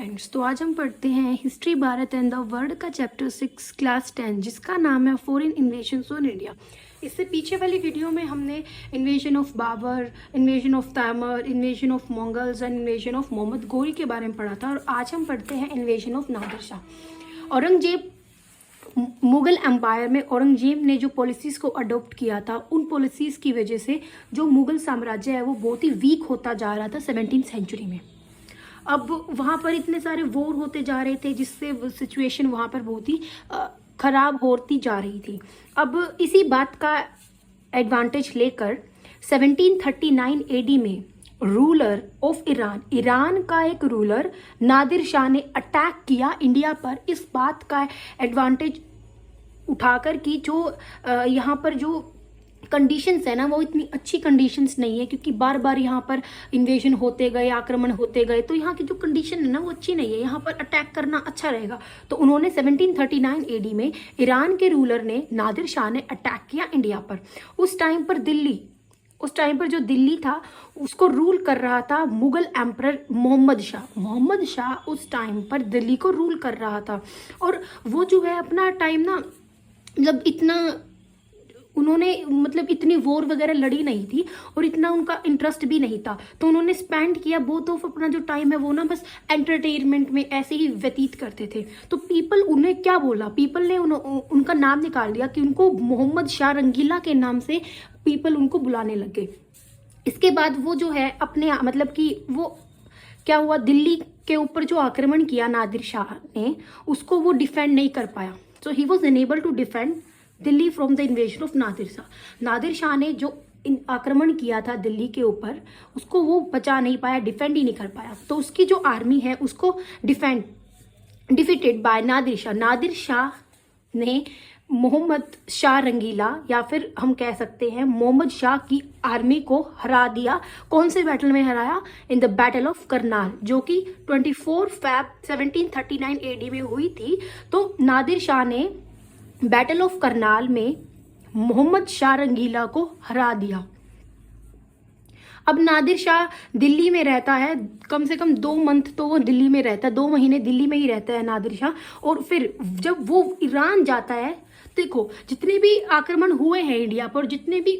Friends, तो आज हम पढ़ते हैं history Bharat and the world का चैप्टर 6 क्लास 10, जिसका नाम है फॉरेन इन्वेजन्स ऑन इंडिया। इससे पीछे वाली वीडियो में हमने invasion of Babur, invasion of Timur, invasion of Mongols and invasion of Mohammad Ghori के बारे में पढ़ा था। और आज हम पढ़ते हैं invasion of Nadir Shah. Aurangzeb, Mughal empire में औरंगजेब ने जो पॉलिसीज़ को अडॉप्ट किया था, उन पॉलिसीज़ की वजह से जो मुगल साम्राज्य है वो बहुत ही वीक होता जा रहा था 17th सेंचुरी में। अब वहाँ पर इतने सारे वॉर होते जा रहे थे, जिससे सिचुएशन वहाँ पर बहुत ही ख़राब होती जा रही थी। अब इसी बात का एडवांटेज लेकर 1739 AD में रूलर ऑफ ईरान का एक रूलर नादिर शाह ने अटैक किया इंडिया पर। इस बात का एडवांटेज उठाकर कि जो यहाँ पर जो कंडीशंस है ना, वो इतनी अच्छी कंडीशंस नहीं है, क्योंकि बार बार यहाँ पर इन्वेजन होते गए, आक्रमण होते गए, तो यहाँ की जो कंडीशन है ना वो अच्छी नहीं है। यहाँ पर अटैक करना अच्छा रहेगा। तो उन्होंने 1739 AD में ईरान के रूलर ने, नादिर शाह ने अटैक किया इंडिया पर। उस टाइम पर जो दिल्ली था उसको रूल कर रहा था मुगल एम्परर मोहम्मद शाह उस टाइम पर दिल्ली को रूल कर रहा था। और वो जो है अपना टाइम ना, जब इतना उन्होंने इतनी वॉर वगैरह लड़ी नहीं थी और इतना उनका इंटरेस्ट भी नहीं था, तो उन्होंने स्पेंड किया बहुत ऑफ अपना जो टाइम है वो ना बस एंटरटेनमेंट में ऐसे ही व्यतीत करते थे। तो पीपल उन्हें क्या बोला, पीपल ने उनका नाम निकाल दिया कि उनको मोहम्मद शाह रंगीला के नाम से पीपल उनको बुलाने लगे। इसके बाद वो जो है अपने वो क्या हुआ, दिल्ली के ऊपर जो आक्रमण किया नादिर शाह ने, उसको वो डिफेंड नहीं कर पाया। So he was unable to defend Delhi from the invasion of Nadir Shah. Nadir Shah ने जो आक्रमण किया था दिल्ली के ऊपर, उसको वो बचा नहीं पाया, डिफेंड ही नहीं कर पाया। तो उसकी जो आर्मी है उसको defeated by Nadir Shah. Nadir Shah ने मोहम्मद शाह रंगीला, या फिर हम कह सकते हैं मोहम्मद शाह की आर्मी को हरा दिया। कौन से बैटल में हराया? In the battle of Karnal, जो कि 24 Feb 1739 AD में हुई थी। तो नादिर शाह ने बैटल ऑफ करनाल में मोहम्मद शाह रंगीला को हरा दिया। अब नादिर शाह दिल्ली में रहता है, कम से कम 2 मंथ तो वो दिल्ली में रहता है, 2 महीने दिल्ली में ही रहता है नादिर शाह। और फिर जब वो ईरान जाता है, देखो जितने भी आक्रमण हुए हैं इंडिया पर, जितने भी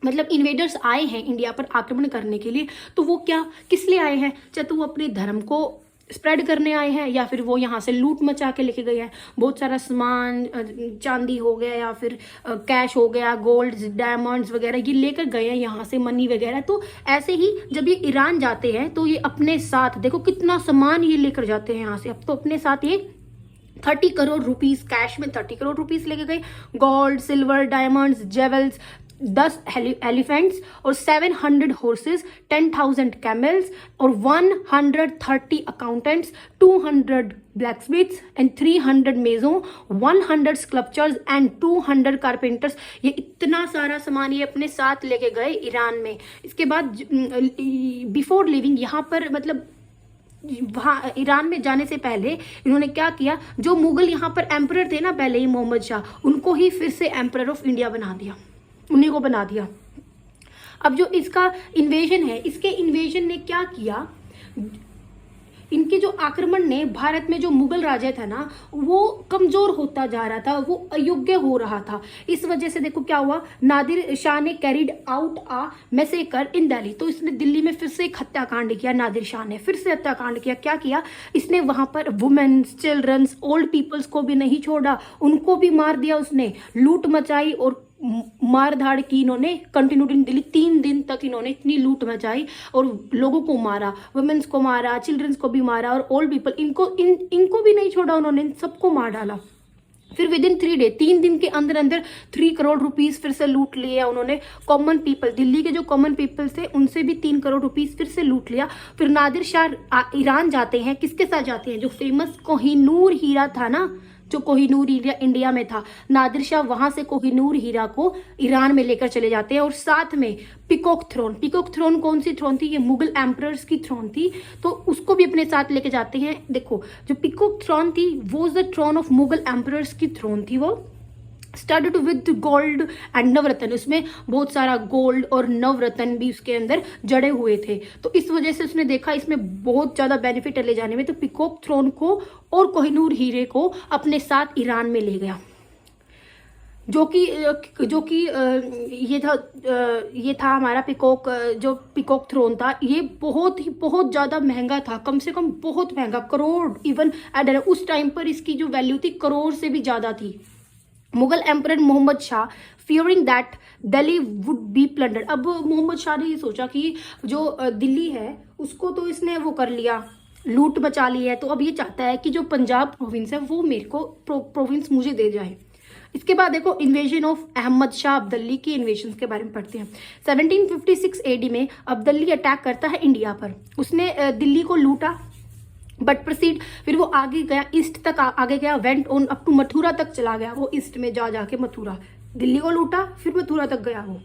इन्वेडर्स आए हैं इंडिया पर आक्रमण करने के लिए, तो वो किस लिए आए हैं? चाहे तो वो अपने धर्म को स्प्रेड करने आए हैं, या फिर वो यहाँ से लूट मचा के लेके गए हैं। बहुत सारा सामान, चांदी हो गया या फिर कैश हो गया, गोल्ड, डायमंड्स वगैरह, ये लेकर गए हैं यहाँ से, मनी वगैरह। तो ऐसे ही जब ये ईरान जाते हैं तो ये अपने साथ, देखो कितना सामान ये लेकर जाते हैं यहाँ से। अब तो अपने साथ ये 30 करोड़ रुपीस, कैश में 30 करोड़ रुपीस लेके गए। Gold, silver, diamonds, jewels, 10 elephants और 700 हॉर्सेस, 10,000 कैमल्स और 130 अकाउंटेंट्स, 200 ब्लैकस्मिथ्स एंड 300 मेजों, 100 स्कल्पचर्स एंड 200 कारपेंटर्स। ये इतना सारा सामान ये अपने साथ लेके गए ईरान में। इसके बाद बिफोर लिविंग यहाँ पर वहाँ ईरान में जाने से पहले इन्होंने क्या किया, जो मुगल यहाँ पर एम्परर थे ना पहले ही, मोहम्मद शाह, उनको ही फिर से एम्परर ऑफ इंडिया बना दिया, उन्हीं को बना दिया। अब जो इसका इन्वेजन है, इसके इन्वेजन ने क्या किया, इनके जो आक्रमण ने भारत में जो मुगल राज्य था ना, वो कमजोर होता जा रहा था, वो अयोग्य हो रहा था। इस वजह से देखो क्या हुआ, नादिर शाह ने कैरिड आउट अ मैसेकर इन दिल्ली। तो इसने दिल्ली में फिर से एक हत्याकांड किया। नादिर शाह ने फिर से हत्याकांड किया। क्या किया इसने? वहां पर वुमेन्स, चिल्ड्रंस, ओल्ड पीपल्स को भी नहीं छोड़ा, उनको भी मार दिया उसने। लूट मचाई और मार धाड़ की इन्होंने कंटिन्यूटी दिल्ली। 3 दिन तक इन्होंने इतनी लूट मचाई और लोगों को मारा, वुमेन्स को मारा, चिल्ड्रंस को भी मारा और ओल्ड पीपल, इनको भी नहीं छोड़ा उन्होंने, सबको मार डाला। फिर विद इन 3 दिन के अंदर 3 करोड़ रुपीस फिर से लूट लिया उन्होंने। कॉमन पीपल, दिल्ली के जो कॉमन पीपल थे उनसे भी 3 करोड़ रुपीस फिर से लूट लिया। फिर नादिर शाह ईरान जाते हैं, किसके साथ जाते हैं? जो फेमस कोहिनूर हीरा था ना, जो कोहिनूर हीरा इंडिया में था, नादिर शाह वहां से कोहिनूर हीरा को ईरान में लेकर चले जाते हैं। और साथ में पिकॉक थ्रोन कौन सी थ्रोन थी? ये मुगल एम्परर्स की थ्रोन थी, तो उसको भी अपने साथ लेके जाते हैं। देखो जो पिकॉक थ्रोन थी वो the throne of Mughal emperors की थ्रोन थी वो। Studded with gold and navratna, उसमें बहुत सारा गोल्ड और नवरत्न भी उसके अंदर जड़े हुए थे। तो इस वजह से उसने देखा इसमें बहुत ज़्यादा बेनिफिट ले जाने में, तो पीकॉक थ्रोन को और कोहिनूर हीरे को अपने साथ ईरान में ले गया, जो कि ये था हमारा पीकॉक, जो पीकॉक थ्रोन था, ये बहुत ज़्यादा महंगा था, कम से कम बहुत महंगा, करोड़, इवन उस टाइम पर इसकी जो वैल्यू थी करोड़ से भी ज़्यादा थी। Mughal emperor Mohammad Shah fearing that Delhi would be plundered, अब मोहम्मद शाह ने ये सोचा कि जो दिल्ली है उसको तो इसने वो कर लिया, लूट बचा ली है, तो अब ये चाहता है कि जो पंजाब प्रोविंस है वो मेरे को प्रोविंस मुझे दे जाए। इसके बाद देखो invasion of Ahmad Shah Abdali की इन्वेशन के बारे में पढ़ते हैं। 1756 AD में अब्दली अटैक करता है इंडिया पर, उसने दिल्ली को लूटा बट प्रोसीड, फिर वो आगे गया, ईस्ट तक आगे गया, went on up to Mathura तक चला गया, वो ईस्ट में जाके मथुरा, दिल्ली को लूटा, फिर मथुरा तक गया वो।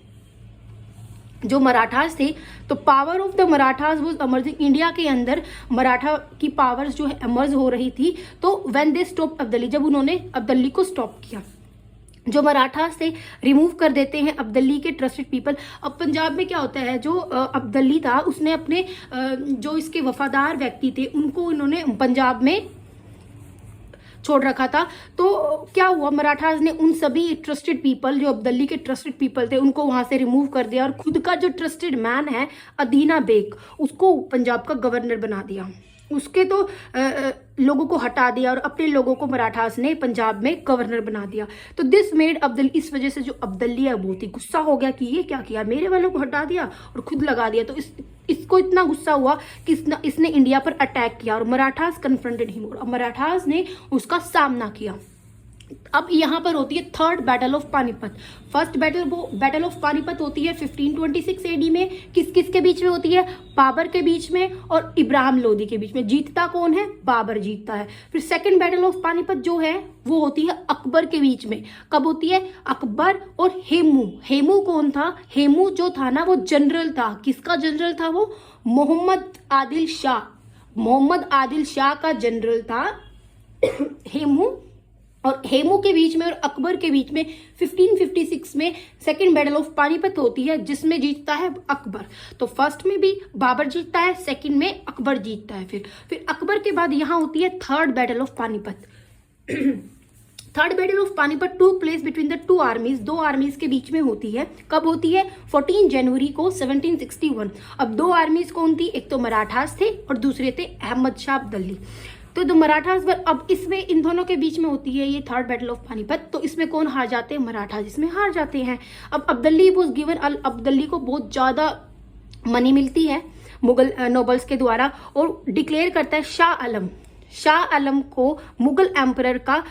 जो मराठास थे, तो power of the Marathas was emerging, India के अंदर मराठा की पावर्स जो है एमर्ज हो रही थी। तो व्हेन दे स्टॉप अब्दली, जब उन्होंने अब्दली को स्टॉप किया, जो मराठास से रिमूव कर देते हैं अब्दली के ट्रस्टेड पीपल। अब पंजाब में क्या होता है, जो अब्दली था उसने अपने जो इसके वफादार व्यक्ति थे उनको इन्होंने पंजाब में छोड़ रखा था। तो क्या हुआ, मराठास ने उन सभी ट्रस्टेड पीपल, जो अब्दली के ट्रस्टेड पीपल थे, उनको वहां से रिमूव कर दिया और खुद का जो ट्रस्टेड मैन है अदीना बेग, उसको पंजाब का गवर्नर बना दिया। उसके तो लोगों को हटा दिया और अपने लोगों को मराठास ने पंजाब में गवर्नर बना दिया। तो दिस मेड अब्दली, इस वजह से जो अब्दली है बहुत ही गुस्सा हो गया कि ये क्या किया, मेरे वालों को हटा दिया और खुद लगा दिया। तो इसको इतना गुस्सा हुआ कि इसने इंडिया पर अटैक किया और मराठास कन्फ्रंटेड हिम, और मराठास ने उसका सामना किया। अब यहाँ पर होती है third battle of Panipat. First battle of Panipat होती है 1526 AD में, किस के बीच में होती है, बाबर के बीच में और इब्राहिम लोदी के बीच में। जीतता कौन है, बाबर जीतता है। फिर सेकंड बैटल ऑफ पानीपत जो है वो होती है अकबर के बीच में। कब होती है, अकबर और हेमू। हेमू कौन था, हेमू जो था ना वो जनरल था, किसका जनरल था, वो मोहम्मद आदिल शाह, मोहम्मद आदिल शाह का जनरल था हेमू। और हेमू के बीच में और अकबर के बीच में 1556 में सेकंड बैटल ऑफ पानीपत होती है, जिसमें जीतता है अकबर। तो फर्स्ट में भी बाबर जीतता है, सेकंड में अकबर जीतता है। फिर अकबर के बाद यहाँ होती है third battle of Panipat. Third battle of Panipat took place between the two armies, दो आर्मीज के बीच में होती है। कब होती है, 14 जनवरी को 1761। अब दो आर्मीज कौन थी, एक तो मराठास थे और दूसरे थे अहमद शाह अब्दली। तो मराठास, अब इसमें इन दोनों के बीच में होती है ये थर्ड बैटल ऑफ पानीपत। तो इसमें कौन हार जाते हैं, मराठास इसमें हार जाते हैं। अब अब्दली वाज गिवन, अब्दली को बहुत ज्यादा मनी मिलती है मुगल नोबल्स के द्वारा और डिक्लेयर करता है शाह आलम को मुगल एम्परर का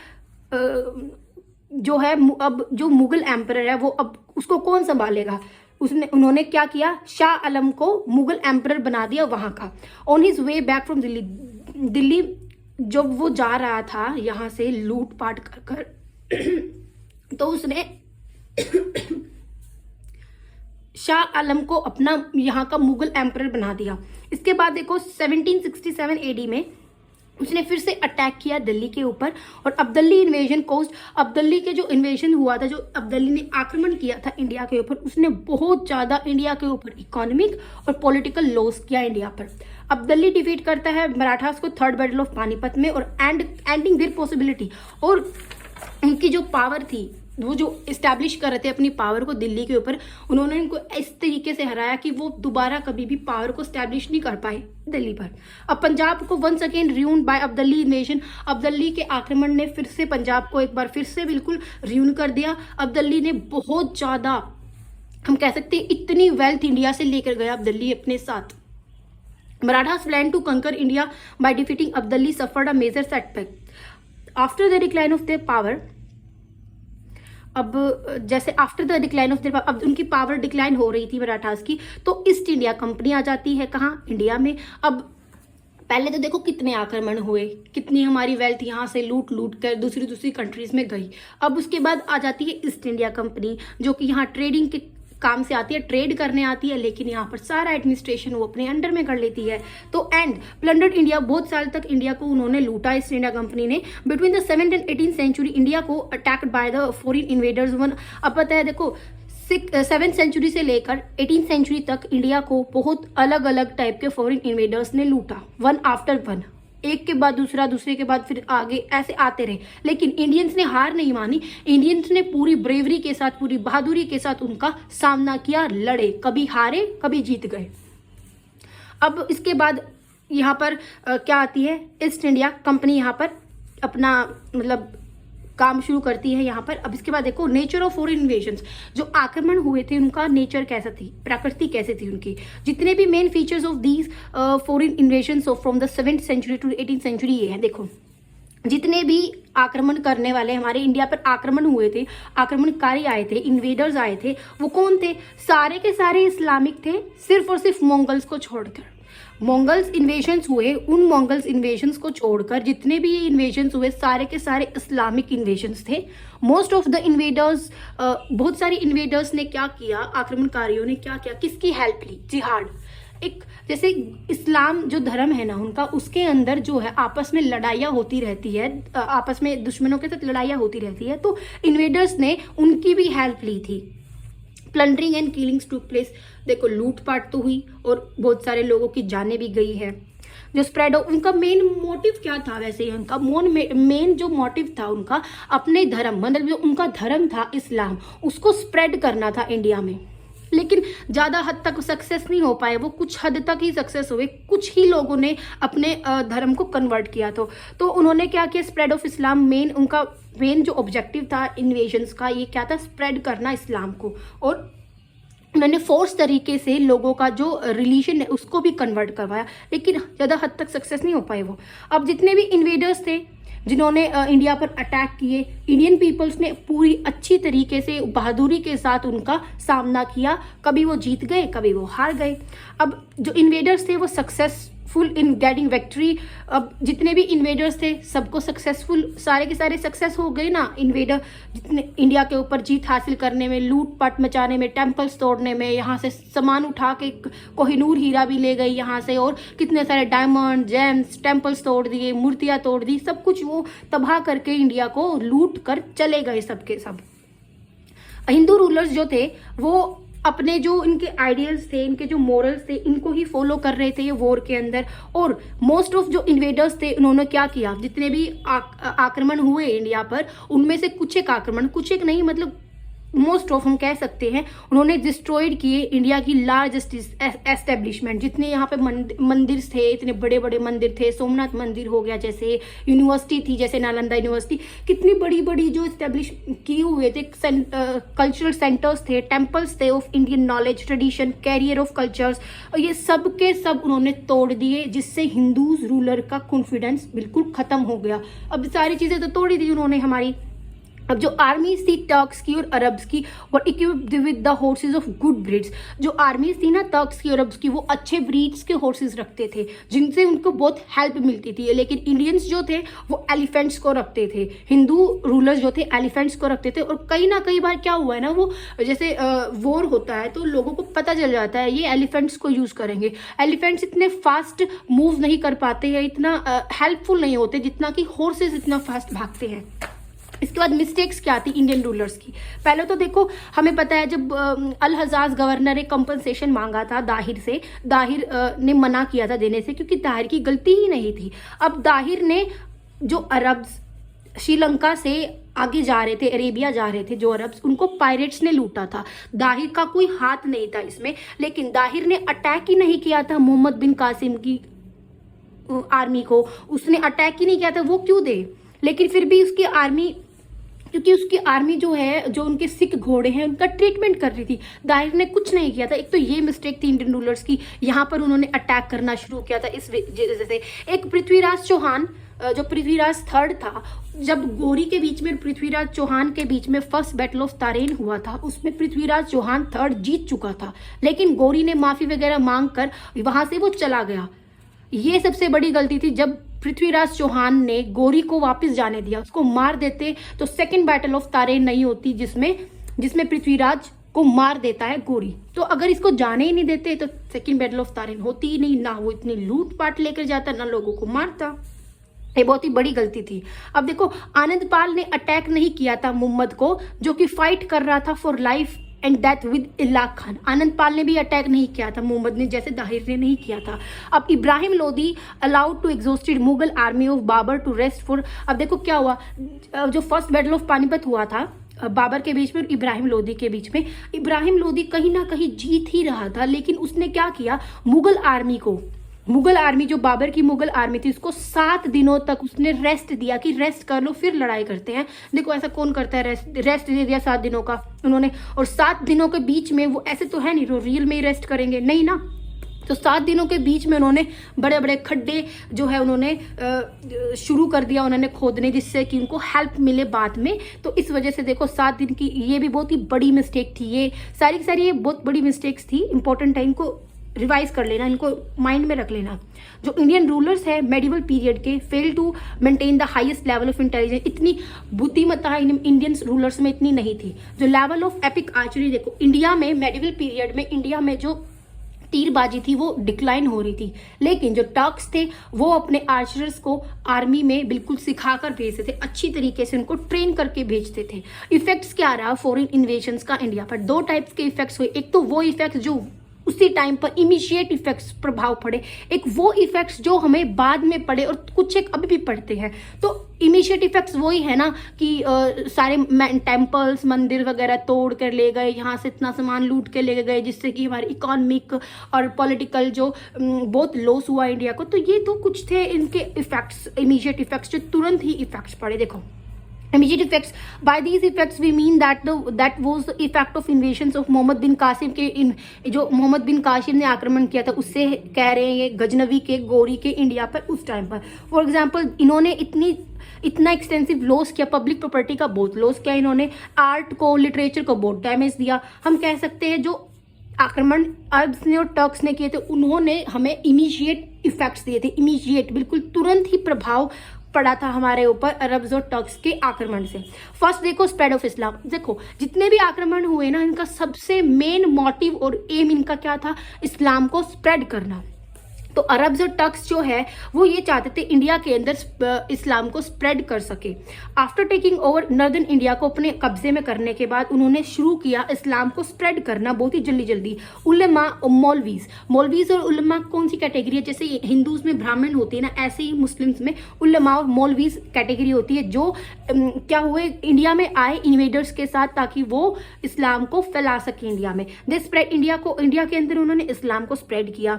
जो है, अब जो मुगल एम्परर है वो अब उसको कौन संभालेगा। उन्होंने क्या किया, शाह आलम को मुगल एम्परर बना दिया वहां का। On his way back from Delhi जब वो जा रहा था यहाँ से लूट पाट कर तो उसने शाह आलम को अपना यहाँ का मुगल एम्परर बना दिया। इसके बाद देखो 1767 AD में उसने फिर से अटैक किया दिल्ली के ऊपर और अब्दली इन्वेजन कोस्ट, अब्दली के जो इन्वेजन हुआ था, जो अब्दली ने आक्रमण किया था इंडिया के ऊपर, उसने बहुत ज्यादा इंडिया के ऊपर इकोनॉमिक और पॉलिटिकल लॉस किया इंडिया पर। अब्दली डिफीट करता है मराठास को थर्ड बैटल ऑफ पानीपत में और एंडिंग देयर पॉसिबिलिटी, और उनकी जो पावर थी, वो जो इस्टेब्लिश कर रहे थे अपनी पावर को दिल्ली के ऊपर, उन्होंने इनको इस तरीके से हराया कि वो दोबारा कभी भी पावर को इस्टेब्लिश नहीं कर पाए दिल्ली पर। अब पंजाब को once again ruin bye Abdali invasion, Abdali के आक्रमण ने फिर से पंजाब को एक बार फिर से बिल्कुल रियून कर दिया। अब्दली ने बहुत ज्यादा, हम कह सकते हैं इतनी वेल्थ इंडिया से लेकर गया अब्दली अपने साथ। Marathas plan to conquer India by defeating Abdali suffered a major setback after the decline of their power. अब जैसे after the decline of their power, अब उनकी पावर डिक्लाइन हो रही थी मराठास की, तो ईस्ट इंडिया कंपनी आ जाती है कहाँ, इंडिया में। अब पहले तो देखो कितने आक्रमण हुए, कितनी हमारी वेल्थ यहाँ से लूट कर दूसरी कंट्रीज में गई। अब उसके बाद आ जाती है ईस्ट इंडिया कंपनी, जो कि यहाँ ट्रेडिंग के काम से आती है, ट्रेड करने आती है, लेकिन यहाँ पर सारा एडमिनिस्ट्रेशन वो अपने अंडर में कर लेती है। तो एंड प्लंडर्ड इंडिया, बहुत साल तक इंडिया को उन्होंने लूटा ईस्ट इंडिया कंपनी ने। Between the 7th and 18th century India को attacked by the foreign invaders. अब पता है देखो 7th सेंचुरी से लेकर 18th सेंचुरी तक इंडिया को बहुत अलग अलग टाइप के फॉरेन इन्वेडर्स ने लूटा, वन आफ्टर वन, एक के बाद दूसरा, दूसरे के बाद फिर आगे, ऐसे आते रहे। लेकिन इंडियंस ने हार नहीं मानी। इंडियंस ने पूरी ब्रेवरी के साथ, पूरी बहादुरी के साथ उनका सामना किया, लड़े, कभी हारे कभी जीत गए। अब इसके बाद यहाँ पर क्या आती है, ईस्ट इंडिया कंपनी यहाँ पर अपना मतलब काम शुरू करती है यहाँ पर। अब इसके बाद देखो नेचर ऑफ फॉरेन इन्वेजन्स, जो आक्रमण हुए थे उनका नेचर कैसा थी, प्रकृति कैसे थी उनकी। जितने भी main features of these foreign invasions from the 7th century to 18th century ये है। देखो जितने भी आक्रमण करने वाले हमारे इंडिया पर आक्रमण हुए थे, आक्रमणकारी आए थे, इन्वेडर्स आए थे, वो कौन थे, सारे के सारे इस्लामिक थे, सिर्फ और सिर्फ मंगोल्स को छोड़कर। मंगोल्स इन्वेजन्स हुए, उन मंगोल्स इन्वेजन्स को छोड़कर जितने भी ये इन्वेजन्स हुए सारे के सारे इस्लामिक इन्वेजन्स थे। मोस्ट ऑफ द इन्वेडर्स, बहुत सारे इन्वेडर्स ने क्या किया, आक्रमणकारियों ने क्या किया, किसकी हेल्प ली, जिहाद। एक जैसे इस्लाम जो धर्म है ना उनका, उसके अंदर जो है आपस में लड़ाइयाँ होती रहती है, आपस में दुश्मनों के साथ लड़ाइयाँ होती रहती है, तो इन्वेडर्स ने उनकी भी हेल्प ली थी। Plundering and killings took place, देखो लूटपाट तो हुई और बहुत सारे लोगों की जानें भी गई है। जो स्प्रेड ऑफ, उनका मेन मोटिव क्या था, वैसे उनका मेन जो मोटिव था उनका अपने धर्म, मतलब जो उनका धर्म था इस्लाम, उसको स्प्रेड करना था इंडिया में। लेकिन ज़्यादा हद तक सक्सेस नहीं हो पाए वो, कुछ हद तक ही सक्सेस हुए, कुछ ही लोगों ने अपने धर्म को कन्वर्ट किया। तो उन्होंने क्या किया, स्प्रेड ऑफ इस्लाम, उनका मेन जो ऑब्जेक्टिव था इन्वेजन्स का, ये क्या था, स्प्रेड करना इस्लाम को। और उन्होंने फोर्स तरीके से लोगों का जो रिलीजन है उसको भी कन्वर्ट करवाया, लेकिन ज़्यादा हद तक सक्सेस नहीं हो पाए वो। अब जितने भी इन्वेडर्स थे जिन्होंने इंडिया पर अटैक किए, इंडियन पीपल्स ने पूरी अच्छी तरीके से बहादुरी के साथ उनका सामना किया, कभी वो जीत गए कभी वो हार गए। अब जो इन्वेडर्स थे वो सक्सेसफुल इन गेटिंग विक्ट्री। अब जितने भी इन्वेडर्स थे सबको सक्सेसफुल, सारे के सारे सक्सेस हो गए ना इन्वेडर, जितने इंडिया के ऊपर जीत हासिल करने में, लूटपाट मचाने में, टेम्पल्स तोड़ने में, यहाँ से सामान उठा के कोहिनूर हीरा भी ले गई यहाँ से, और कितने सारे डायमंड जेम्स, टेम्पल्स तोड़ दिए, मूर्तियाँ तोड़ दी, सब कुछ वो तबाह करके इंडिया को लूट कर चले गए सब के सब। हिंदू रूलर्स जो थे वो अपने जो इनके आइडियल्स थे, इनके जो मोरल्स थे, इनको ही फॉलो कर रहे थे ये वॉर के अंदर। और मोस्ट ऑफ जो इन्वेडर्स थे उन्होंने क्या किया, जितने भी आक्रमण हुए इंडिया पर, उनमें से कुछ एक आक्रमण, कुछ एक नहीं मतलब मोस्ट ऑफ हम कह सकते हैं, उन्होंने डिस्ट्रॉयड किए इंडिया की लार्जेस्ट एस्टेब्लिशमेंट। जितने यहाँ पे मंदिर थे, इतने बड़े बड़े मंदिर थे, सोमनाथ मंदिर हो गया, जैसे यूनिवर्सिटी थी जैसे नालंदा यूनिवर्सिटी, कितनी बड़ी बड़ी जो इस्टेब्लिश किए हुए थे, कल्चरल सेंटर्स थे, टेम्पल्स थे of Indian knowledge, tradition, carrier of cultures, और ये सब के सब उन्होंने तोड़ दिए, जिससे हिंदूज रूलर का कॉन्फिडेंस बिल्कुल खत्म हो गया। अब सारी चीज़ें तो तोड़ी दी उन्होंने हमारी। अब जो आर्मीज थी टर्क्स की और अरब्स की, और equipped with the horse's of good breeds, जो आर्मीज थी ना टर्क्स की और अरब्स की, वो अच्छे ब्रीड्स के हॉर्सेज रखते थे जिनसे उनको बहुत हेल्प मिलती थी। लेकिन इंडियंस जो थे वो एलिफेंट्स को रखते थे, हिंदू रूलर्स जो थे एलिफेंट्स को रखते थे। और कई ना कई बार क्या हुआ है ना, वो जैसे वॉर होता है तो लोगों को पता चल जाता है ये एलिफेंट्स को यूज करेंगे। एलिफेंट्स इतने फास्ट मूव नहीं कर पाते हैं, इतना हेल्पफुल नहीं होते जितना कि हॉर्सेज इतना फास्ट भागते हैं। इसके बाद मिस्टेक्स क्या थी इंडियन रूलर्स की, पहले तो देखो हमें पता है जब अल हजाज गवर्नर ने कंपनसेशन मांगा था दाहिर से, दाहिर ने मना किया था देने से, क्योंकि दाहिर की गलती ही नहीं थी। अब दाहिर ने जो अरब्स श्रीलंका से आगे जा रहे थे, अरेबिया जा रहे थे जो अरब्स, उनको पायरेट्स ने लूटा था। दाहिर का कोई हाथ नहीं था इसमें, लेकिन दाहिर ने अटैक ही नहीं किया था मोहम्मद बिन कासिम की आर्मी को, उसने अटैक ही नहीं किया था, वो क्यों दे। लेकिन फिर भी उसकी आर्मी, क्योंकि उसकी आर्मी जो है, जो उनके सिख घोड़े हैं उनका ट्रीटमेंट कर रही थी, दाहिर ने कुछ नहीं किया था। एक तो ये मिस्टेक थी इंडियन रूलर्स की, यहाँ पर उन्होंने अटैक करना शुरू किया था इस वजह से। एक पृथ्वीराज चौहान, जो पृथ्वीराज थर्ड था, जब गौरी के बीच में पृथ्वीराज चौहान के बीच में फर्स्ट बैटल ऑफ तारेन हुआ था, उसमें पृथ्वीराज चौहान थर्ड जीत चुका था, लेकिन गौरी ने माफी वगैरह मांग कर वहां से वो चला गया। ये सबसे बड़ी गलती थी, जब पृथ्वीराज चौहान ने गौरी को वापस जाने दिया, उसको मार देते तो सेकंड बैटल ऑफ तारेन नहीं होती, जिसमें पृथ्वीराज को मार देता है गोरी। तो अगर इसको जाने ही नहीं देते तो सेकंड बैटल ऑफ तारिन होती ही नहीं, ना वो इतनी लूट पाट लेकर जाता, ना लोगों को मारता। ये बहुत ही बड़ी गलती थी। अब देखो, आनंद पाल ने अटैक नहीं किया था मोहम्मद को, जो कि फाइट कर रहा था for life and death with इलाक खान। आनंद पाल ने भी अटैक नहीं किया था मोहम्मद ने, जैसे दाहिर ने नहीं किया था। अब Ibrahim Lodi allowed to exhausted Mughal army of Babur to rest for. अब देखो क्या हुआ, जो फर्स्ट बैटल ऑफ पानीपत हुआ था बाबर के बीच में और इब्राहिम लोदी के बीच में, इब्राहिम लोदी कहीं ना कहीं जीत ही रहा था, लेकिन उसने क्या किया, मुगल आर्मी जो बाबर की मुगल आर्मी थी उसको 7 दिनों तक उसने रेस्ट दिया कि रेस्ट कर लो फिर लड़ाई करते हैं। देखो ऐसा कौन करता है, रेस्ट दे दिया 7 दिनों का उन्होंने, और 7 दिनों के बीच में वो ऐसे तो है नहीं, रियल में ही रेस्ट करेंगे नहीं ना। तो 7 दिनों के बीच में उन्होंने बड़े बड़े खड्डे जो है उन्होंने शुरू कर दिया उन्होंने खोदने, जिससे कि उनको हेल्प मिले बाद में। तो इस वजह से देखो 7 दिन की ये भी बहुत ही बड़ी मिस्टेक थी, ये सारी की सारी ये बहुत बड़ी मिस्टेक्स थी, इंपॉर्टेंट है, इनको रिवाइज कर लेना, इनको माइंड में रख लेना। जो इंडियन रूलर्स है मेडिवल पीरियड के fail to maintain the highest level of intelligence, इतनी बुद्धिमत्ता इंडियन रूलर्स में इतनी नहीं थी। जो लेवल ऑफ एपिक आर्चरी, देखो इंडिया में मेडिवल पीरियड में इंडिया में जो तीरबाजी थी वो डिक्लाइन हो रही थी, लेकिन जो टर्क्स थे वो अपने आर्चर्स को आर्मी में बिल्कुल सिखाकर भेजते थे, अच्छी तरीके से उनको ट्रेन करके भेजते थे। इफेक्ट्स क्या रहा फॉरेन इन्वेजन्स का इंडिया पर, 2 टाइप्स के इफेक्ट्स हुए। एक तो वो इफेक्ट्स जो उसी टाइम पर इमीशिएट इफेक्ट्स प्रभाव पड़े, एक वो इफेक्ट्स जो हमें बाद में पड़े और कुछ एक अभी भी पड़ते हैं। तो इमीशिएट इफेक्ट्स वही है ना कि सारे टेम्पल्स मंदिर वगैरह तोड़ कर ले गए, यहाँ से इतना सामान लूट के ले गए, जिससे कि हमारी इकोनॉमिक और पॉलिटिकल जो बहुत लॉस हुआ इंडिया को। तो ये तो कुछ थे इनके इफेक्ट्स, इमीशिएट इफेक्ट्स जो तुरंत ही इफेक्ट्स पड़े। देखो immediate effects, by these effects we mean that was the effect of invasions of Mohammad बिन कासिम के जो मोहम्मद बिन कासिम ने आक्रमण किया था उससे कह रहे हैं ये गजनवी के गोरी के इंडिया पर उस टाइम पर। फॉर एग्जांपल इन्होंने इतना एक्सटेंसिव लॉस किया, पब्लिक प्रॉपर्टी का बहुत लॉस किया इन्होंने, आर्ट को लिटरेचर को बहुत डैमेज दिया। हम कह सकते हैं जो आक्रमण अरब्स ने और टर्क्स ने किए थे उन्होंने हमें इमीशिएट इफेक्ट्स दिए थे, इमीशिएट बिल्कुल तुरंत ही प्रभाव पड़ा था हमारे ऊपर अरब्स और टर्क्स के आक्रमण से। फर्स्ट देखो स्प्रेड ऑफ इस्लाम, देखो जितने भी आक्रमण हुए ना इनका सबसे मेन मोटिव और एम इनका क्या था, इस्लाम को स्प्रेड करना। तो अरब्स और टर्क्स जो है वो ये चाहते थे इंडिया के अंदर इस्लाम को स्प्रेड कर सके। After taking over northern India को अपने कब्जे में करने के बाद उन्होंने शुरू किया इस्लाम को स्प्रेड करना बहुत ही जल्दी जल्दी। उलमा और मौलवीज और उलमा कौन सी कैटेगरी है, जैसे हिंदूज में ब्राह्मण होती है ना, ऐसे ही मुस्लिम्स में उलमा और मौलवीज कैटेगरी होती है, जो क्या हुए इंडिया में आए इन्वेडर्स के साथ ताकि वो इस्लाम को फैला सके इंडिया में। दे स्प्रेड इंडिया के अंदर उन्होंने इस्लाम को स्प्रेड किया।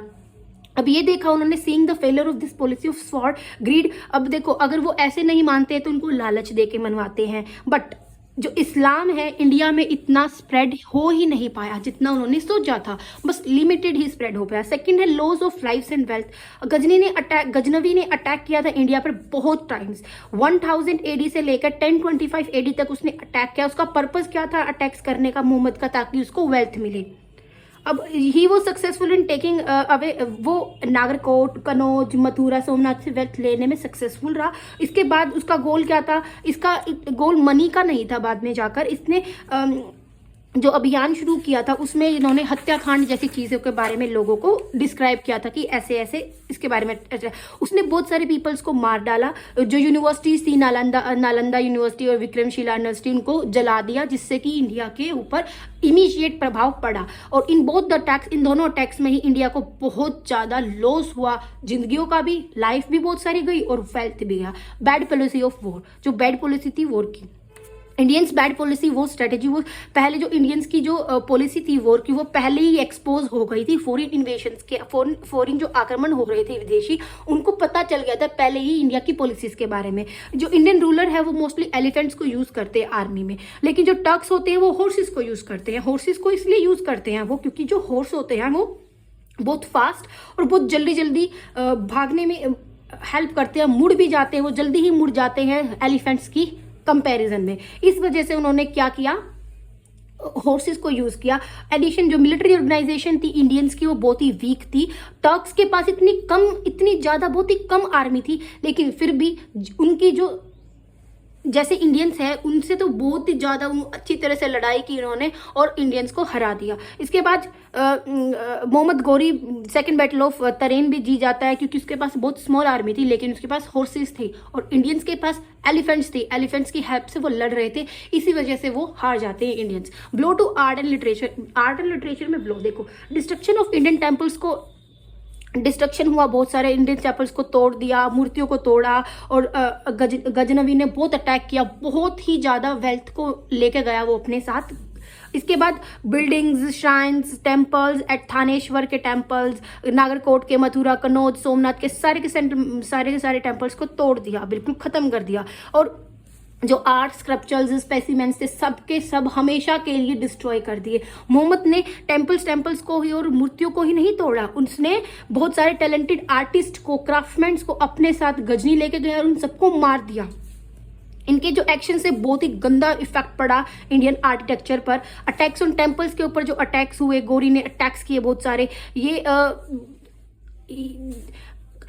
अब ये देखा उन्होंने seeing the failure of this policy of sword greed. अब देखो अगर वो ऐसे नहीं मानते तो उनको लालच दे के मनवाते हैं, बट जो इस्लाम है इंडिया में इतना स्प्रेड हो ही नहीं पाया जितना उन्होंने सोचा था, बस लिमिटेड ही स्प्रेड हो पाया। सेकंड है loss of lifes and wealth. Ghaznavi ने अटैक किया था इंडिया पर बहुत टाइम्स, 1000 AD से लेकर 1025 AD तक उसने अटैक किया। उसका पर्पस क्या था अटैक्स करने का मोहम्मद का, ताकि उसको वेल्थ मिले। अब ही वो सक्सेसफुल इन टेकिंग अवे, वो नागरकोट कनौज मथुरा सोमनाथ से वेल्थ लेने में सक्सेसफुल रहा। इसके बाद उसका गोल क्या था, इसका गोल मनी का नहीं था। बाद में जाकर इसने जो अभियान शुरू किया था उसमें इन्होंने हत्याकांड जैसी चीज़ों के बारे में लोगों को डिस्क्राइब किया था कि ऐसे ऐसे इसके बारे में उसने बहुत सारे पीपल्स को मार डाला। जो यूनिवर्सिटीज थी नालंदा यूनिवर्सिटी और विक्रमशिला यूनिवर्सिटी उनको जला दिया, जिससे कि इंडिया के ऊपर इमीशिएट प्रभाव पड़ा। और इन दोनों अटैक्स में ही इंडिया को बहुत ज़्यादा लॉस हुआ, जिंदगियों का भी, लाइफ भी बहुत सारी गई और वेल्थ भी गया। बैड पॉलिसी ऑफ वॉर, जो बैड पॉलिसी थी वॉर की, इंडियंस बैड पॉलिसी वो स्ट्रेटेजी, वो पहले जो इंडियंस की जो पॉलिसी थी वॉर की वो पहले ही एक्सपोज हो गई थी फॉरेन इन्वेशंस के, फॉरेन जो आक्रमण हो रहे थे विदेशी, उनको पता चल गया था पहले ही इंडिया की पॉलिसीज के बारे में। जो इंडियन रूलर है वो मोस्टली एलिफेंट्स को यूज करते हैं आर्मी में, लेकिन जो टर्क्स होते हैं वो हॉर्सेस को यूज करते हैं। हॉर्सेस को इसलिए यूज करते हैं वो क्योंकि जो हॉर्स होते हैं वो बहुत फास्ट और बहुत जल्दी जल्दी भागने में हेल्प करते हैं, मुड़ भी जाते हैं, वो जल्दी ही मुड़ जाते हैं एलिफेंट्स की कंपैरिजन में। इस वजह से उन्होंने क्या किया, हॉर्सेस को यूज किया। एडिशन जो मिलिट्री ऑर्गेनाइजेशन थी इंडियंस की वो बहुत ही वीक थी। टर्क्स के पास इतनी ज्यादा बहुत ही कम आर्मी थी, लेकिन फिर भी उनकी जो जैसे इंडियंस है उनसे तो बहुत ही ज़्यादा अच्छी तरह से लड़ाई की उन्होंने और इंडियंस को हरा दिया। इसके बाद Mohammad Ghori second battle of Tarain भी जी जाता है, क्योंकि उसके पास बहुत स्मॉल आर्मी थी लेकिन उसके पास हॉर्सेस थे और इंडियंस के पास एलिफेंट्स थे। एलिफेंट्स की हेल्प से वो लड़ रहे थे, इसी वजह से वो हार जाते हैं Indians. Blow to art and literature. Art and literature में ब्लो देखो, डिस्ट्रक्शन ऑफ इंडियन टेम्पल्स को डिस्ट्रक्शन हुआ, बहुत सारे इंडियन टेम्पल्स को तोड़ दिया, मूर्तियों को तोड़ा और गजनवी ने बहुत अटैक किया, बहुत ही ज़्यादा वेल्थ को लेके गया वो अपने साथ। इसके बाद buildings, shrines, temples at Thaneshwar के टेम्पल्स, नागरकोट के, मथुरा, कनौज, सोमनाथ के सारे टेम्पल्स को तोड़ दिया, बिल्कुल ख़त्म कर दिया। और जो आर्ट स्क्रप्चर्स, स्पेसिमेंट्स थे सबके सब हमेशा के लिए डिस्ट्रॉय कर दिए। मोहम्मद ने टेम्पल्स को ही और मूर्तियों को ही नहीं तोड़ा, उसने बहुत सारे टैलेंटेड आर्टिस्ट को, क्राफ्टमैन्स को अपने साथ गजनी लेके गया और उन सबको मार दिया। इनके जो एक्शन से बहुत ही गंदा इफेक्ट पड़ा इंडियन आर्किटेक्चर पर। अटैक्स ऑन टेम्पल्स के ऊपर जो अटैक्स हुए, गौरी ने अटैक्स किए बहुत सारे। ये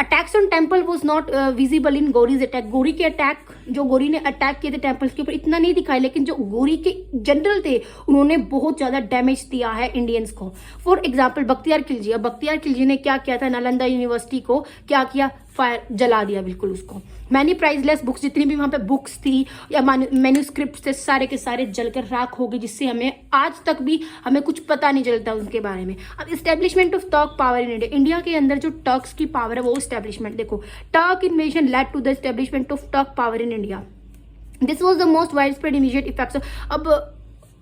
attacks on temple was not visible in गौरीज attack. Gauri के अटैक, जो गौरी ने अटैक किए थे टेम्पल्स के ऊपर, इतना नहीं दिखाया, लेकिन जो गौरी के जनरल थे उन्होंने बहुत ज्यादा डैमेज दिया है इंडियंस को। For example Bakhtiyar Khilji. अब बख्तियार खिलजी ने क्या किया था, नालंदा यूनिवर्सिटी को क्या किया, फायर जला दिया बिल्कुल उसको। मैनी प्राइजलेस बुक्स, जितनी भी वहाँ पे बुक्स थी या मैन्यूस्क्रिप्ट थे, सारे के सारे जलकर राख हो गए, जिससे हमें आज तक भी हमें कुछ पता नहीं चलता उनके बारे में। अब establishment of Turk power in India. India के अंदर जो टर्क्स की पावर है वो इस्टेब्लिशमेंट देखो, Turk invasion led to the establishment of Turk power in India. This was the most wide spread immediate effects.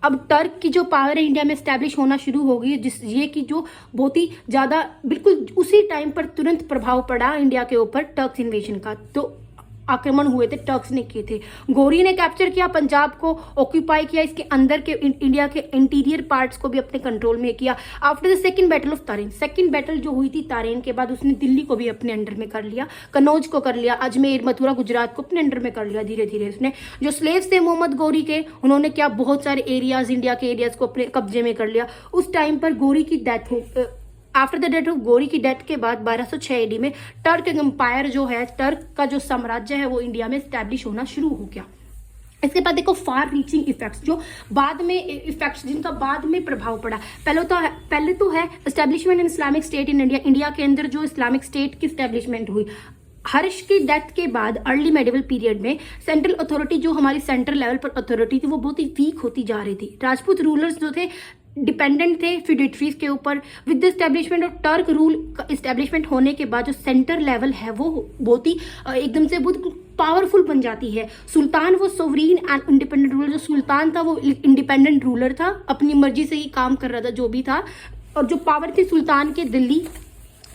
अब टर्क की जो पावर है इंडिया में स्टैब्लिश होना शुरू हो गई, जिस ये कि जो बहुत ही ज़्यादा बिल्कुल उसी टाइम पर तुरंत प्रभाव पड़ा इंडिया के ऊपर टर्क्स इन्वेजन का। तो आक्रमण हुए थे, टर्क्स ने किए थे। गौरी ने कैप्चर किया पंजाब को, ऑक्यूपाई किया, इसके अंदर के इंडिया के इंटीरियर पार्ट्स को भी अपने कंट्रोल में किया। After the second battle of Tarain, second battle जो हुई थी तारेन के बाद, उसने दिल्ली को भी अपने अंडर में कर लिया, कनौज को कर लिया, अजमेर, मथुरा, गुजरात को अपने अंडर में कर लिया धीरे धीरे उसने। जो स्लेव्स थे मोहम्मद गौरी के, उन्होंने क्या बहुत सारे एरियाज, इंडिया के एरियाज को अपने कब्जे में कर लिया। उस टाइम पर गौरी की डेथ हो, after the death of Gauri की डेथ के बाद 1206 एडी में टर्क एम्पायर जो है, टर्क का जो साम्राज्य है वो इंडिया में स्टैब्लिश होना शुरू हो गया। इसके बाद देखो फार रीचिंग इफेक्ट्स, जो बाद में इफेक्ट्स जिनका बाद में प्रभाव पड़ा। पहले तो है एस्टेब्लिशमेंट इन इस्लामिक स्टेट इन इंडिया। इंडिया के अंदर जो इस्लामिक स्टेट की स्टैब्लिशमेंट हुई हर्ष की डेथ के बाद, अर्ली मेडिवल पीरियड में सेंट्रल अथॉरिटी, जो हमारी सेंट्रल लेवल पर अथॉरिटी थी, वो बहुत ही वीक होती जा रही थी। राजपूत रूलर्स जो थे डिपेंडेंट थे फिडेटरीज के ऊपर। With the establishment of Turk rule का इस्टेब्लिशमेंट होने के बाद जो सेंटर लेवल है वो बहुत ही एकदम से बहुत पावरफुल बन जाती है। सुल्तान वो सोवरीन एंड इंडिपेंडेंट रूलर, जो सुल्तान था वो इंडिपेंडेंट रूलर था, अपनी मर्जी से ही काम कर रहा था जो भी था। और जो पावर थी सुल्तान के,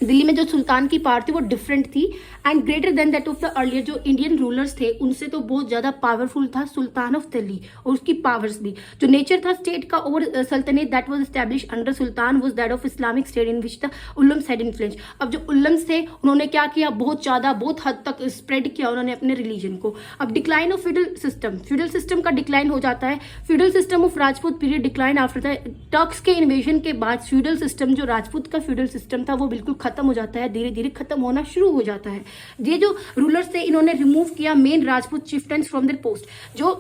दिल्ली में जो सुल्तान की पावर थी वो डिफरेंट थी and greater than that of the earlier. जो इंडियन रूलर्स थे उनसे तो बहुत ज़्यादा पावरफुल था सुल्तान ऑफ दिल्ली और उसकी पावर्स भी। जो नेचर था स्टेट का ओवर सल्तनत that was establish under sultan was that of Islamic state in which the ulemas had influence. अब जो उल्लम्स थे उन्होंने क्या किया, बहुत हद तक स्प्रेड किया उन्होंने अपने रिलीजन को। अब डिक्लाइन ऑफ फ्यूडल सिस्टम का डिक्लाइन हो जाता है। Feudal system of Rajput period decline after the Turks के इन्वेजन के बाद फ्यूडल सिस्टम, जो राजपूत का फ्यूडल सिस्टम था वो बिल्कुल खत्म हो जाता है, धीरे धीरे खत्म होना शुरू हो जाता है। ये जो रूलर्स थे इन्होंने रिमूव किया main Rajput chieftains from there post. जो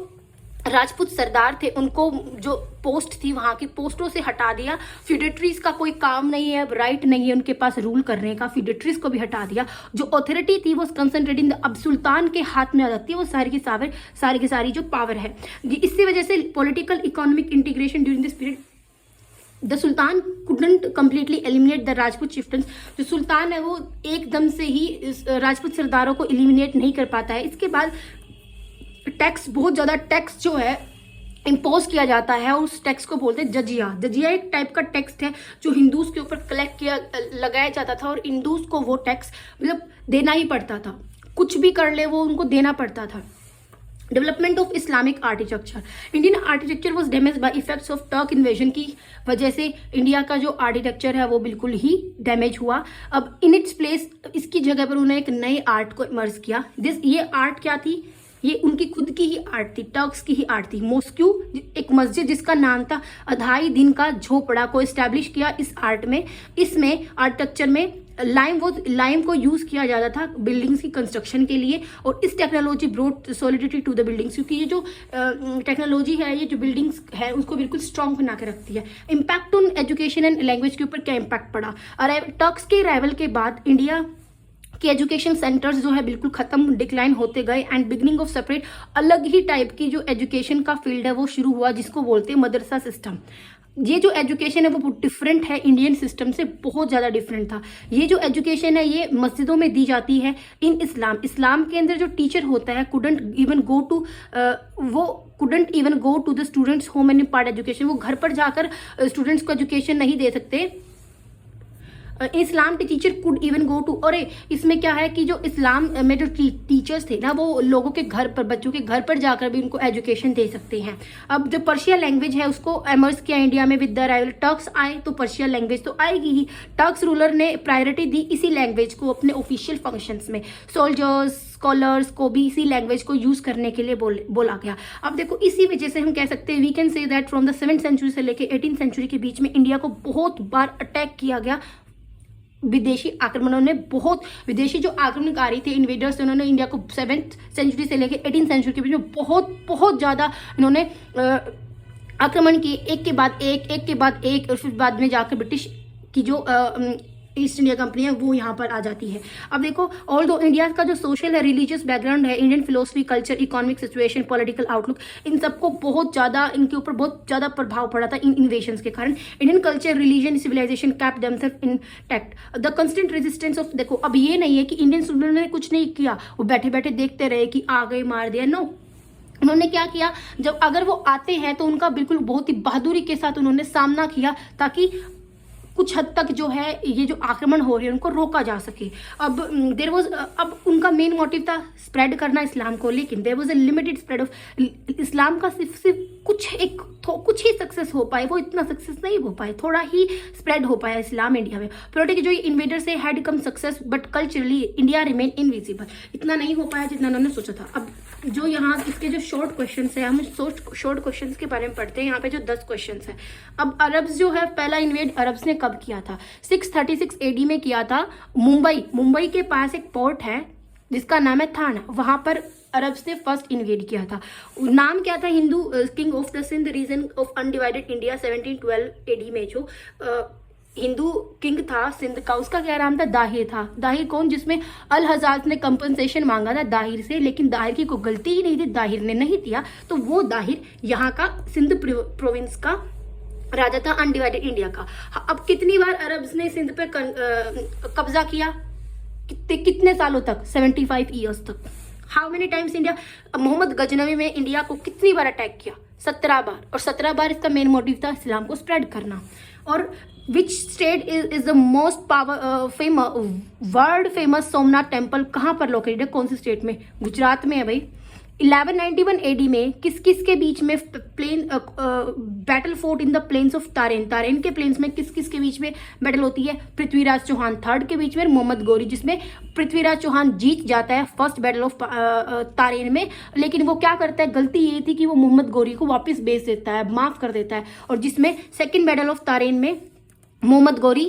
राजपूत सरदार थे उनको जो पोस्ट थी वहां की पोस्टों से हटा दिया। फ्यूडेटरीज का कोई काम नहीं है, राइट नहीं है उनके पास रूल करने का, फ्यूडेटरीज को भी हटा दिया। जो अथॉरिटी थी वो कंसंट्रेट इन अब सुल्तान के हाथ में आ जाती है वो सारी की सारी जो पावर है। इसकी वजह से political economic integration during this period, the sultan couldn't completely eliminate the Rajput chieftains. जो सुल्तान है वो एकदम से ही राजपूत सरदारों को एलिमिनेट नहीं कर पाता है। इसके बाद टैक्स, बहुत ज़्यादा टैक्स जो है इम्पोज किया जाता है और उस टैक्स को बोलते हैं जजिया। जजिया एक टाइप का टैक्स है जो हिंदूज के ऊपर लगाया जाता था और हिंदूज को वो टैक्स मतलब देना ही पड़ता था, कुछ भी कर ले वो उनको देना पड़ता था। Development of Islamic architecture, Indian architecture was damage by effects of Turk invasion की वजह से इंडिया का जो आर्किटेक्चर है वो बिल्कुल ही डैमेज हुआ। अब इन इट्स प्लेस, इसकी जगह पर उन्होंने एक नई आर्ट को इमर्ज किया। ये आर्ट क्या थी, ये उनकी खुद की ही आर्ट थी, टर्क्स की ही आर्ट थी। मॉस्क्यू, एक मस्जिद जिसका नाम था अढ़ाई दिन का झोपड़ा, को एस्टैब्लिश किया इस आर्ट में। इसमें आर्किटेक्चर में लाइम को यूज़ किया जाता था बिल्डिंग्स की कंस्ट्रक्शन के लिए, और इस technology brought solidity to the buildings, क्योंकि ये जो टेक्नोलॉजी है, ये जो बिल्डिंग्स है उसको बिल्कुल स्ट्रॉन्ग बना के रखती है। Impact on education and language के ऊपर क्या इम्पैक्ट पड़ा? टर्क्स के अराइवल के बाद इंडिया कि एजुकेशन सेंटर्स जो है बिल्कुल खत्म, डिक्लाइन होते गए, एंड बिगनिंग ऑफ सेपरेट अलग ही टाइप की जो एजुकेशन का फील्ड है वो शुरू हुआ, जिसको बोलते हैं मदरसा सिस्टम। ये जो एजुकेशन है वो डिफरेंट है, इंडियन सिस्टम से बहुत ज़्यादा डिफरेंट था। ये जो एजुकेशन है ये मस्जिदों में दी जाती है इन इस्लाम के अंदर जो टीचर होता है couldn't even go to the students home and impart education. वो घर पर जाकर स्टूडेंट्स को एजुकेशन नहीं दे सकते। इस्लाम के teacher could even go to, और इसमें क्या है कि जो इस्लाम में जो टीचर्स थे ना वो लोगों के घर पर, बच्चों के घर पर जाकर भी उनको एजुकेशन दे सकते हैं। अब जो पर्शिया लैंग्वेज है उसको एमर्ज किया इंडिया में विद द अराइवल। टर्क्स आए तो पर्शिया लैंग्वेज तो आएगी ही। टर्क्स रूलर ने प्रायोरिटी दी इसी लैंग्वेज को अपने ऑफिशियल फंक्शंस में। सोल्जर्स, स्कॉलर्स को भी इसी लैंग्वेज को यूज करने के लिए बोला गया। अब देखो इसी वजह से हम कह सकते हैं, we can say that from the 7th century से लेकर 18th सेंचुरी के बीच में इंडिया को बहुत बार अटैक किया गया विदेशी आक्रमणों ने। बहुत विदेशी जो आक्रमणकारी थे, इन्वेडर्स, उन्होंने इंडिया को 7th सेंचुरी से लेकर 18th सेंचुरी के बीच में बहुत ज़्यादा इन्होंने आक्रमण किए, एक के बाद एक, और फिर बाद में जाकर ब्रिटिश की जो ईस्ट इंडिया कंपनी है वो यहाँ पर आ जाती है। अब देखो, ऑल दो इंडिया का जो सोशल है, रिलीजियस बैकग्राउंड है, Indian philosophy, culture, economic situation, political outlook, इन सबको बहुत ज़्यादा, इनके ऊपर बहुत ज़्यादा प्रभाव पड़ा था इन इन्वेशंस के कारण। Indian culture, religion, civilization kept themselves intact. The constant resistance of, देखो अब ये नहीं है कि इंडियन स्टूडेंट ने कुछ नहीं किया, वो बैठे बैठे देखते रहे कि आ गए मार दिया, नो। उन्होंने क्या किया, जब अगर वो आते हैं तो उनका बिल्कुल बहुत ही बहादुरी के साथ उन्होंने सामना किया, ताकि कुछ हद तक जो है ये जो आक्रमण हो रहे हैं उनको रोका जा सके। अब अब उनका मेन मोटिव था स्प्रेड करना इस्लाम को, लेकिन there was a limited spread of Islam का। सिर्फ कुछ ही सक्सेस हो पाए, वो इतना सक्सेस नहीं हो पाए, थोड़ा ही स्प्रेड हो पाया इस्लाम इंडिया में। पॉलिटिकल जो इन्वेडर से had come success, but culturally India remain invisible. इतना नहीं हो पाया जितना उन्होंने सोचा था। अब जो यहाँ इसके जो शॉर्ट क्वेश्चन है, हम शॉर्ट क्वेश्चन के बारे में पढ़ते हैं। यहाँ पे जो 10 क्वेश्चन है। अब अरब्स जो है, पहला इन्वेड अरब्स ने कब किया था? 636 AD में किया था। मुंबई के पास एक पोर्ट है जिसका नाम है थाना, वहां पर अरब्स ने फर्स्ट इन्वेड किया था। नाम क्या था? Hindu king of the Sindh region of undivided India 1712 AD में जो हिंदू किंग था सिंध का, उसका क्या नाम था? दाहिर था। दाहिर कौन? जिसमें अल हजाज ने कंपनसेशन मांगा था दाहिर से, लेकिन दाहिर की कोई गलती ही नहीं थी, दाहिर ने नहीं दिया, तो वो दाहिर यहाँ का सिंध प्रोविंस का राजा था, अनडिवाइडेड इंडिया का। अब कितनी बार अरब्स ने सिंध पर कब्जा किया? कितने सालों तक? 75 ईयर्स तक। How many times India, Mohammad Ghaznavi में इंडिया को कितनी बार अटैक किया? 17 बार। और 17 बार इसका मेन मोटिव था इस्लाम को स्प्रेड करना। और which state is the most world famous Somnath temple कहाँ पर लोकेटेड है? कौन सी स्टेट में? गुजरात में है भाई। 1191 AD में किस के बीच में battle fought in the plains of Tarain के प्लेन्स में किस के बीच में बैटल होती है? पृथ्वीराज चौहान थर्ड के बीच में, मोहम्मद गौरी, जिसमें पृथ्वीराज चौहान जीत जाता है फर्स्ट बैटल ऑफ तारेन में। लेकिन वो क्या करता है, गलती ये थी कि वो मोहम्मद गौरी को वापस भेज देता है, माफ कर देता है, और जिसमें सेकेंड बैटल ऑफ तारेन में मोहम्मद गौरी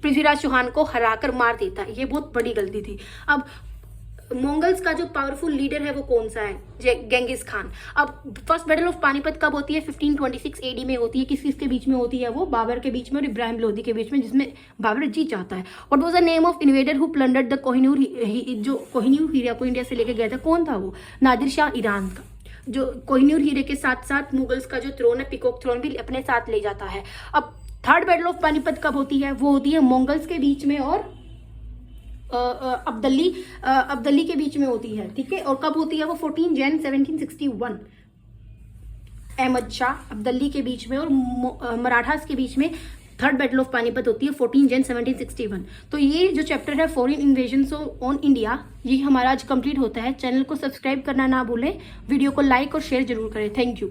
पृथ्वीराज चौहान को हराकर मार देता है। ये बहुत बड़ी गलती थी। अब मंगल्स का जो पावरफुल लीडर है वो कौन सा है? Genghis Khan. अब फर्स्ट बैटल ऑफ पानीपत कब होती है? 1526 AD में होती है। किस के बीच में होती है? वो बाबर के बीच में और इब्राहिम लोधी के बीच में, जिसमें बाबर जीत जाता है। What was the name of invader who plundered the Kohinoor, जो कोहिनूर हीरा को इंडिया से लेके गया था, कौन था वो? नादिर शाह ईरान का, जो कोहिनूर हीरे के साथ साथ मुगल्स का जो थ्रोन है, पीकॉक थ्रोन, भी अपने साथ ले जाता है। अब थर्ड बैटल ऑफ पानीपत कब होती है? वो होती है मंगल्स के बीच में और अब्दली के बीच में होती है, ठीक है। और कब होती है वो? 14 जनवरी 1761। अहमद शाह अब्दली के बीच में और मराठास के बीच में थर्ड बैटल ऑफ पानीपत होती है 14 जनवरी 1761। तो ये जो चैप्टर है फॉरेन इन्वेजन ऑन इंडिया, ये हमारा आज कंप्लीट होता है। चैनल को सब्सक्राइब करना ना भूलें, वीडियो को लाइक और शेयर जरूर करें। Thank you.